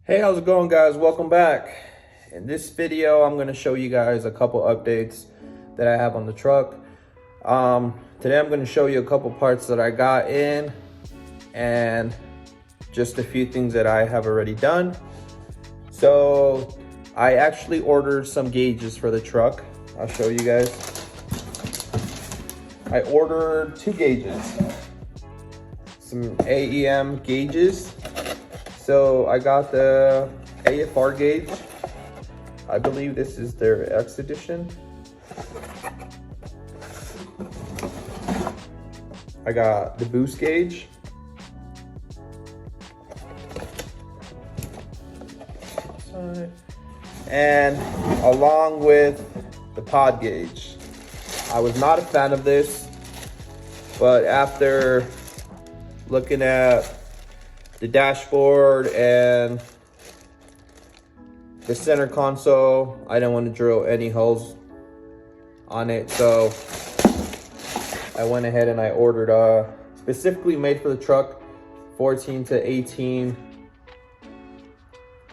Hey, how's it going, guys? Welcome back. In this video, I'm going to show you guys a couple updates that I have on the truck. Today I'm going to show you a couple parts that I got in and just a few things that I have already done. So I actually ordered some gauges for the truck. I'll show you guys. I ordered 2 gauges, some AEM gauges. So I got the AFR gauge. I believe this is their X edition. I got the boost gauge. And along with the pod gauge. I was not a fan of this, but after looking at the dashboard and the center console, I didn't want to drill any holes on it, so I went ahead and I ordered specifically made for the truck 14 to 18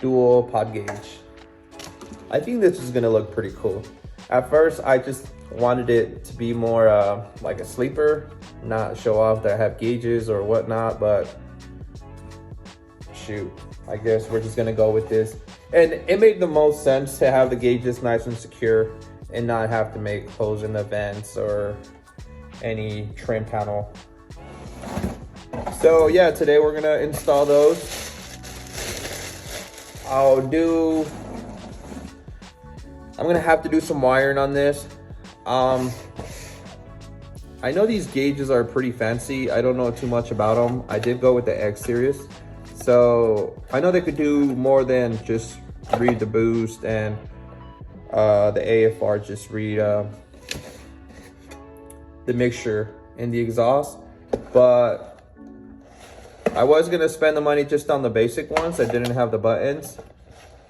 dual pod gauge. I think this is gonna look pretty cool. At first I just wanted it to be more like a sleeper, not show off that I have gauges or whatnot, but shoot, I guess we're just gonna go with this. And it made the most sense to have the gauges nice and secure and not have to make holes in the vents or any trim panel. So yeah, today we're gonna install those. I'm gonna have to do some wiring on this. I know these gauges are pretty fancy. I don't know too much about them. I did go with the X series. So I know they could do more than just read the boost, and the AFR just read the mixture in the exhaust. But I was gonna spend the money just on the basic ones that didn't have the buttons,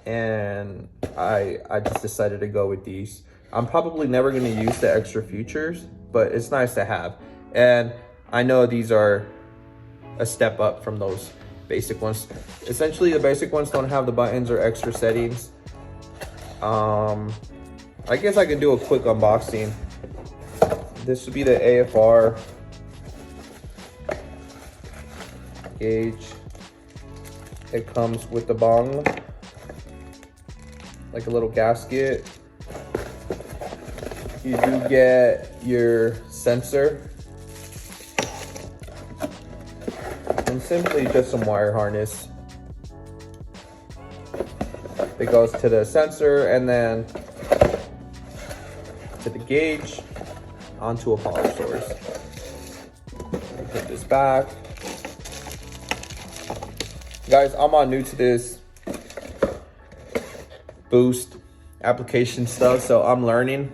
and I just decided to go with these. I'm probably never gonna use the extra features, but it's nice to have. And I know these are a step up from those basic ones. Essentially, the basic ones don't have the buttons or extra settings. I guess I can do a quick unboxing. This would be the AFR gauge. It comes with the bung, like a little gasket. You do get your sensor, and simply just some wire harness. It goes to the sensor and then to the gauge onto a power source. Put this back. Guys, I'm all new to this boost application stuff, so I'm learning.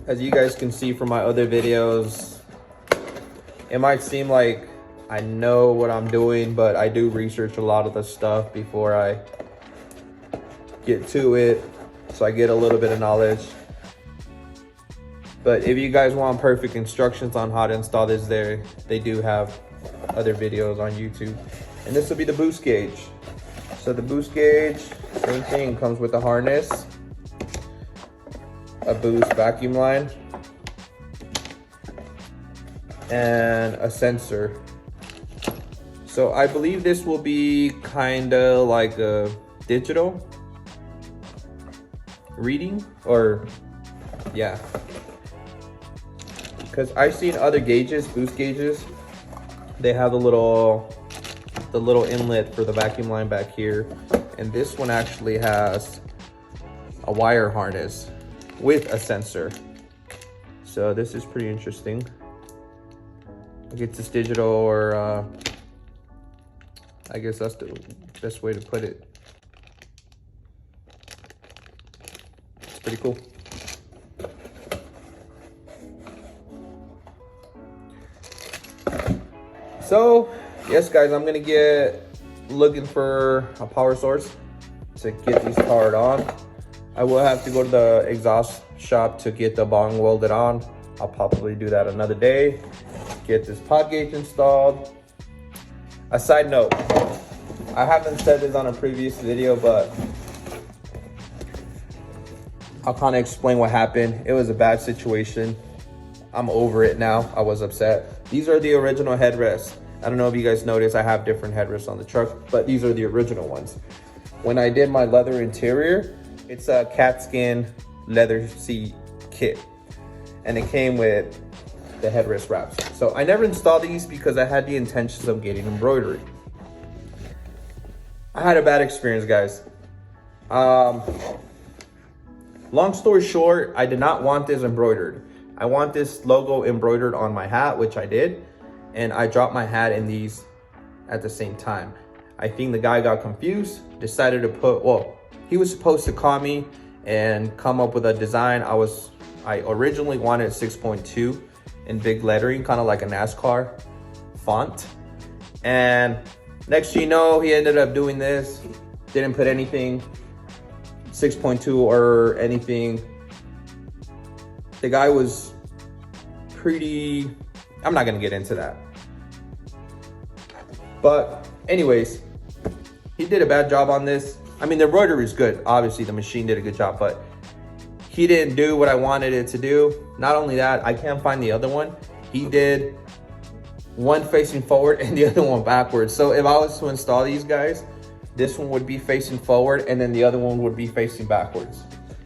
As you guys can see from my other videos, it might seem like I know what I'm doing, but I do research a lot of the stuff before I get to it, so I get a little bit of knowledge. But if you guys want perfect instructions on how to install this, they do have other videos on YouTube. And this will be the boost gauge. So the boost gauge, same thing, comes with a harness, a boost vacuum line, and a sensor. So I believe this will be kind of like a digital reading, or yeah, because I've seen other gauges, boost gauges, they have the little inlet for the vacuum line back here, and this one actually has a wire harness with a sensor. So this is pretty interesting. I guess it's digital, or I guess that's the best way to put it. It's pretty cool. So yes, guys, I'm gonna get looking for a power source to get these powered on. I will have to go to the exhaust shop to get the bong welded on. I'll probably do that another day. Get this pod gauge installed. A side note, I haven't said this on a previous video, but I'll kind of explain what happened. It was a bad situation. I'm over it now. I was upset. These are the original headrests. I don't know if you guys noticed, I have different headrests on the truck, but these are the original ones. When I did my leather interior, it's a cat skin leather seat kit, and it came with the headrest wraps. So I never installed these because I had the intentions of getting embroidery. I had a bad experience, guys. Long story short, I did not want this embroidered. I want this logo embroidered on my hat, which I did, and I dropped my hat in these at the same time. I think the guy got confused, decided to put, well, he was supposed to call me and come up with a design. I originally wanted 6.2 in big lettering, kind of like a NASCAR font. And next thing you know, he ended up doing this, didn't put anything 6.2 or anything. The guy was pretty, I'm not gonna get into that. But anyways, he did a bad job on this. I mean, the embroidery is good. Obviously, the machine did a good job, but he didn't do what I wanted it to do. Not only that, I can't find the other one. He did one facing forward and the other one backwards. So if I was to install these guys, this one would be facing forward and then the other one would be facing backwards.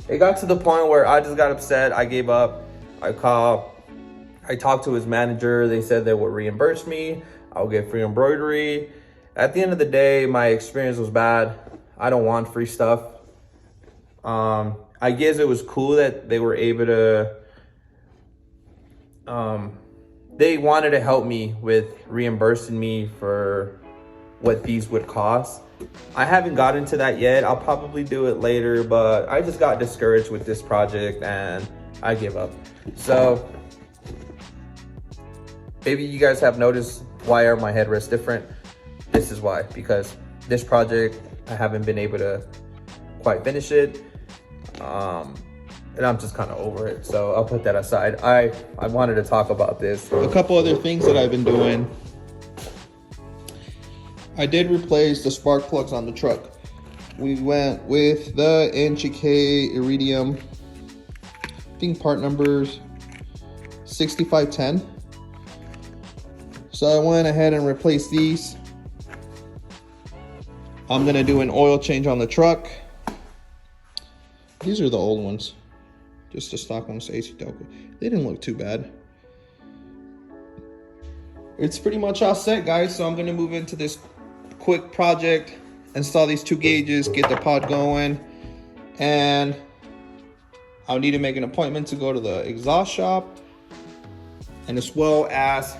It got to the point where I just got upset. I gave up. I talked to his manager. They said they would reimburse me. I'll get free embroidery. At the end of the day, my experience was bad. I don't want free stuff. I guess it was cool that they were able to, they wanted to help me with reimbursing me for what these would cost. I haven't gotten to that yet. I'll probably do it later, but I just got discouraged with this project and I give up. So maybe you guys have noticed, why are my headrests different? This is why, because this project, I haven't been able to quite finish it. And I'm just kind of over it. So I'll put that aside. I wanted to talk about this. A couple other things that I've been doing. I did replace the spark plugs on the truck. We went with the NGK Iridium, I think part number's 6510. So I went ahead and replaced these. I'm gonna do an oil change on the truck. These are the old ones, just the stock ones, AC Delco. They didn't look too bad. It's pretty much all set, guys. So I'm gonna move into this quick project, install these two gauges, get the pod going, and I'll need to make an appointment to go to the exhaust shop, and as well as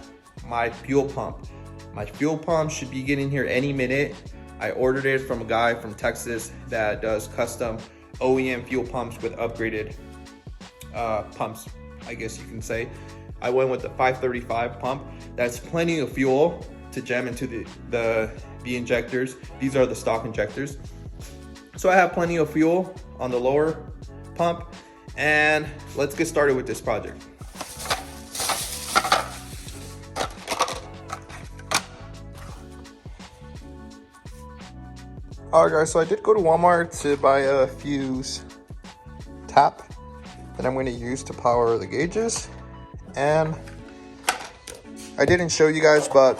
my fuel pump. My fuel pump should be getting here any minute. I ordered it from a guy from Texas that does custom OEM fuel pumps with upgraded pumps, I guess you can say. I went with the 535 pump. That's plenty of fuel to jam into the injectors. These are the stock injectors. So I have plenty of fuel on the lower pump, and let's get started with this project. Alright guys, so I did go to Walmart to buy a fuse tap that I'm going to use to power the gauges. And I didn't show you guys, but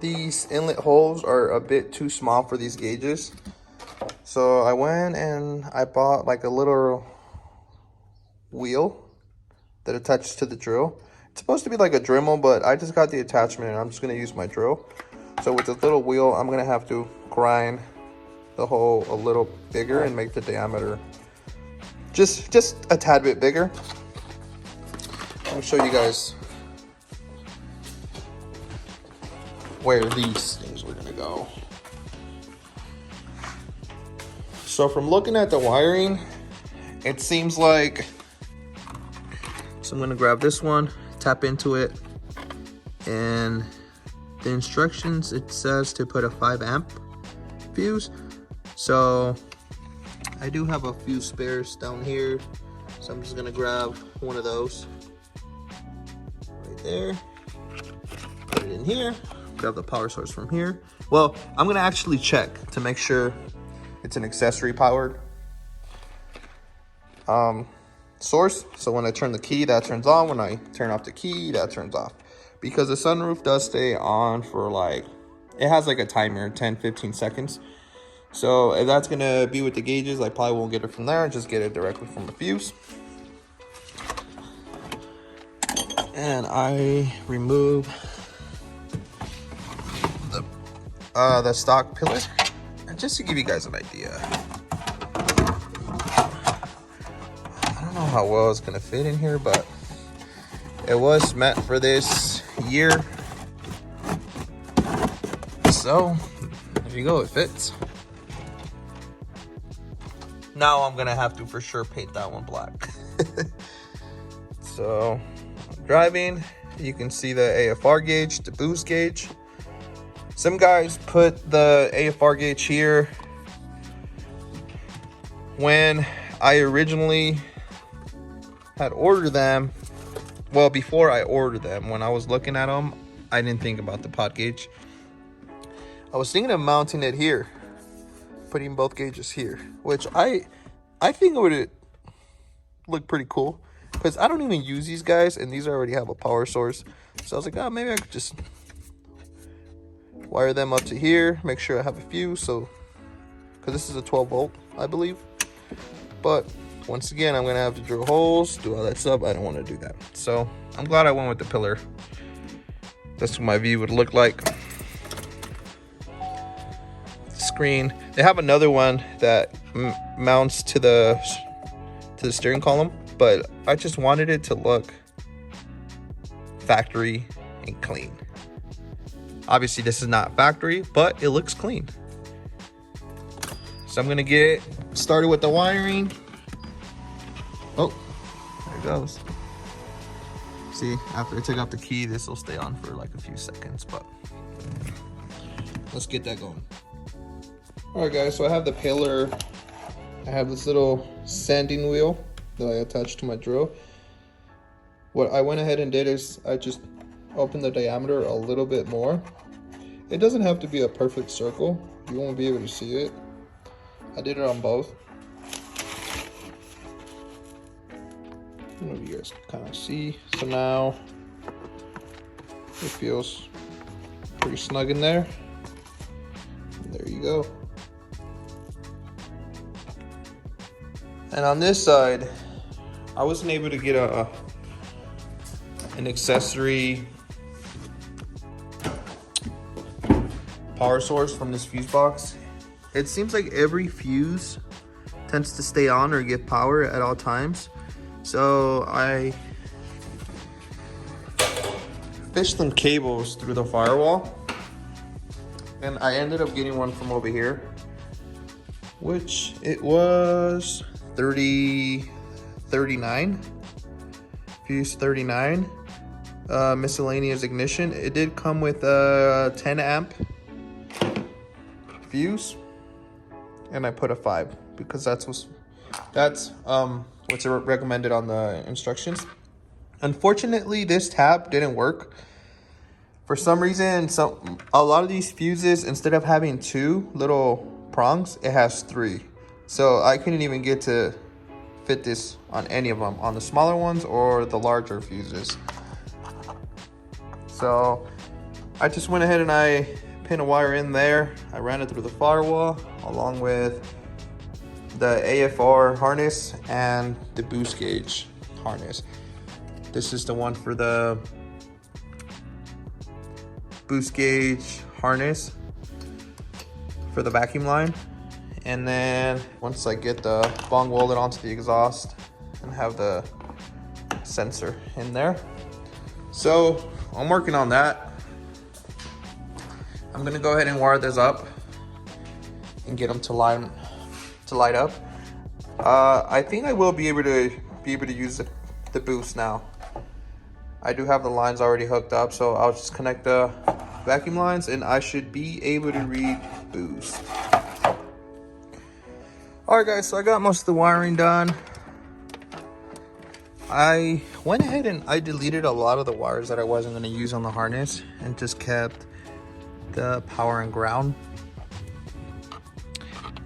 these inlet holes are a bit too small for these gauges. So I went and I bought like a little wheel that attaches to the drill. It's supposed to be like a Dremel, but I just got the attachment and I'm just going to use my drill. So with this little wheel, I'm going to have to grind the hole a little bigger and make the diameter just a tad bit bigger. I'll show you guys where these things were gonna go. So from looking at the wiring, it seems like, so I'm gonna grab this one, tap into it, and the instructions, it says to put a 5 amp fuse. So I do have a few spares down here, so I'm just gonna grab one of those right there, put it in here, grab the power source from here. Well, I'm gonna actually check to make sure it's an accessory powered source. So when I turn the key, that turns on. When I turn off the key, that turns off. Because the sunroof does stay on for like, it has like a timer, 10-15 seconds. So if that's gonna be with the gauges, I probably won't get it from there, just get it directly from the fuse. And I remove the stock pillar, and just to give you guys an idea. I don't know how well it's gonna fit in here, but it was meant for this year. So there you go, it fits. Now I'm gonna have to for sure paint that one black. So driving, you can see the AFR gauge, the boost gauge. Some guys put the AFR gauge here. When I originally had ordered them, well, before I ordered them, when I was looking at them, I didn't think about the pot gauge. I was thinking of mounting it here, putting both gauges here, which I think it would look pretty cool. Because I don't even use these guys, and these already have a power source. So I was like, oh, maybe I could just wire them up to here, make sure I have a fuse. So, because this is a 12 volt, I believe. But once again, I'm gonna have to drill holes, do all that stuff. I don't want to do that. So I'm glad I went with the pillar. That's what my view would look like. Screen. They have another one that mounts to the steering column. But I just wanted it to look factory and clean. Obviously, this is not factory, but it looks clean. So I'm gonna get started with the wiring. Oh, there it goes. See, after I take out the key, this will stay on for like a few seconds, but let's get that going. All right, guys, so I have the pillar. I have this little sanding wheel that I attached to my drill. What I went ahead and did is I just opened the diameter a little bit more. It doesn't have to be a perfect circle. You won't be able to see it. I did it on both. I don't know if you guys can kind of see. So now it feels pretty snug in there. And there you go. And on this side, I wasn't able to get an accessory power source from this fuse box. It seems like every fuse tends to stay on or give power at all times. So I fished some cables through the firewall, and I ended up getting one from over here, which it was 39 fuse 39, miscellaneous ignition. It did come with a 10 amp fuse, and I put a 5 because that's what's recommended on the instructions. Unfortunately, this tab didn't work for some reason. A lot of these fuses, instead of having 2 little prongs, it has 3. So I couldn't even get to fit this on any of them, on the smaller ones or the larger fuses. So I just went ahead and I pinned a wire in there. I ran it through the firewall along with the AFR harness and the boost gauge harness. This is the one for the boost gauge harness for the vacuum line. And then once I get the bong welded onto the exhaust and have the sensor in there. So I'm working on that. I'm gonna go ahead and wire this up and get them to light up. I think I will be able to use the boost now. I do have the lines already hooked up, so I'll just connect the vacuum lines and I should be able to read boost. All right, guys, so I got most of the wiring done. I went ahead and I deleted a lot of the wires that I wasn't going to use on the harness and just kept the power and ground.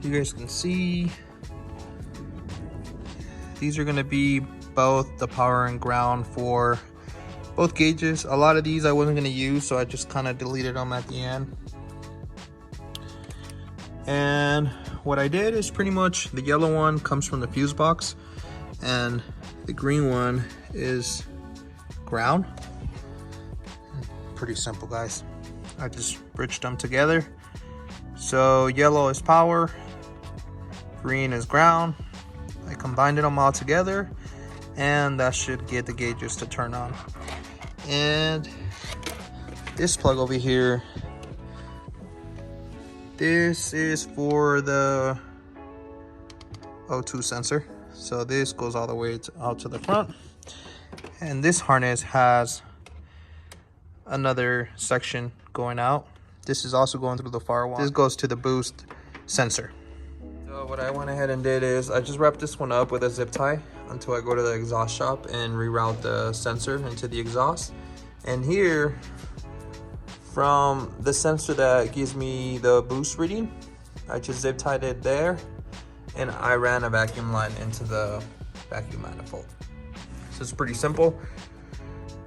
You guys can see these are going to be both the power and ground for both gauges. A lot of these I wasn't going to use, so I just kind of deleted them at the end. And what I did is pretty much the yellow one comes from the fuse box and the green one is ground. Pretty simple, guys. I just bridged them together. So yellow is power, green is ground. I combined them all together and that should get the gauges to turn on. And this plug over here, this is for the O2 sensor. So this goes all the way out to the front. And this harness has another section going out. This is also going through the firewall. This goes to the boost sensor. So what I went ahead and did is I just wrapped this one up with a zip tie until I go to the exhaust shop and reroute the sensor into the exhaust. And here, from the sensor that gives me the boost reading, I just zip tied it there and I ran a vacuum line into the vacuum manifold. So it's pretty simple.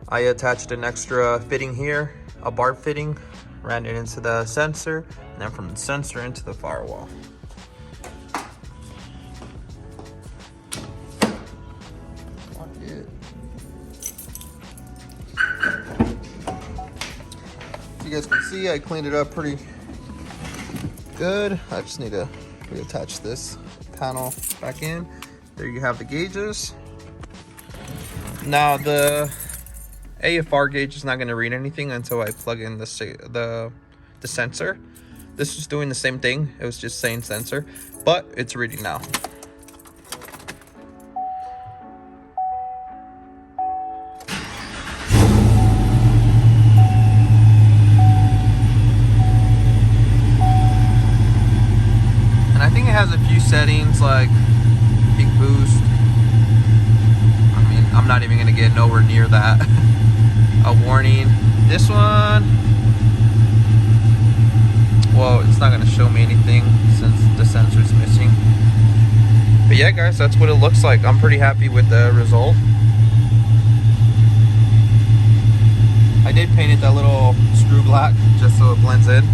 I attached an extra fitting here, a barb fitting, ran it into the sensor, and then from the sensor into the firewall. You guys can see I cleaned it up pretty good. I just need to reattach this panel back in. There you have the gauges. Now the AFR gauge is not going to read anything until I plug in the sensor. This was doing the same thing. It was just saying sensor, but it's reading now. And I think it has a few settings like peak boost. I mean, I'm not even going to get nowhere near that. A warning. This one, well, it's not going to show me anything since the sensor's missing. But yeah, guys, that's what it looks like. I'm pretty happy with the result. I did paint it that little screw black just so it blends in.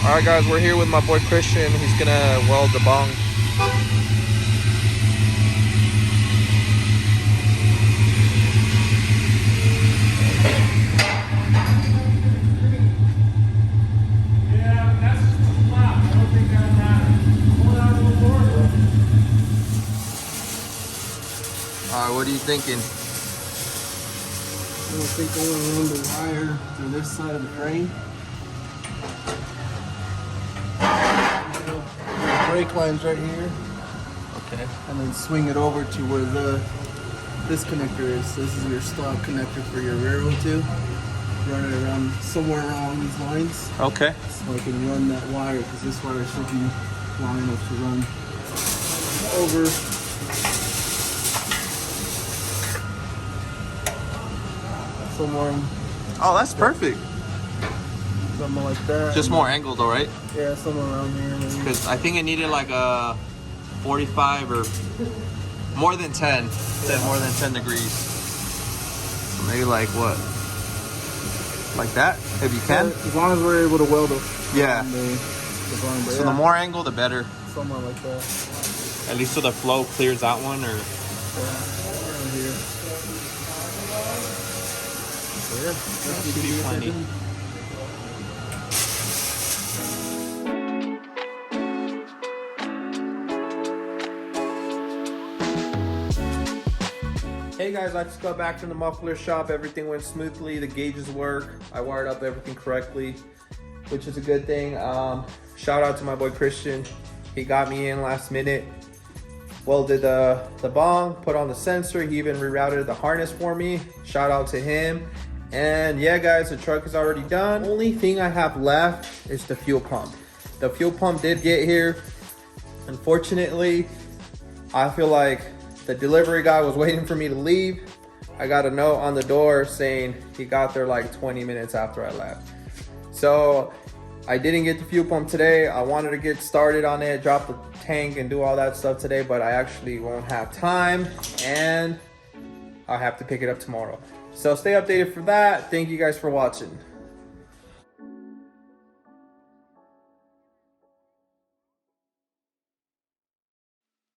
Alright guys, we're here with my boy Christian. He's gonna weld the bong. Yeah, that's just a flap. I don't think that matters. Pull it out a little more. Alright, what are you thinking? I think I want to run the wire to this side of the frame. Brake line's right here. Okay. And then swing it over to where this connector is. This is your stock connector for your railroad too. Run it around somewhere along these lines. Okay. So I can run that wire because this wire should be long enough to run over. Somewhere. Oh, that's perfect. Something like that. Just more angle though, right? Yeah, somewhere around here maybe. Because I think it needed like a 45 or more than 10. Said more than 10 degrees. So maybe like what? Like that, if you can. As long as we're able to weld it. Yeah. So the more angle, the better. Somewhere like that. At least so the flow clears that one, or. Around here. So yeah, That should be plenty. Hey guys, I just got back from the muffler shop. Everything went smoothly. The gauges work. I wired up everything correctly, which is a good thing. Shout out to my boy Christian. He got me in last minute. Welded the bong, put on the sensor. He even rerouted the harness for me. Shout out to him. And yeah guys, the truck is already done. Only thing I have left is the fuel pump. The fuel pump did get here. Unfortunately, I feel like the delivery guy was waiting for me to leave. I got a note on the door saying he got there like 20 minutes after I left. So I didn't get the fuel pump today. I wanted to get started on it, drop the tank and do all that stuff today, but I actually won't have time and I'll have to pick it up tomorrow. So stay updated for that. Thank you guys for watching.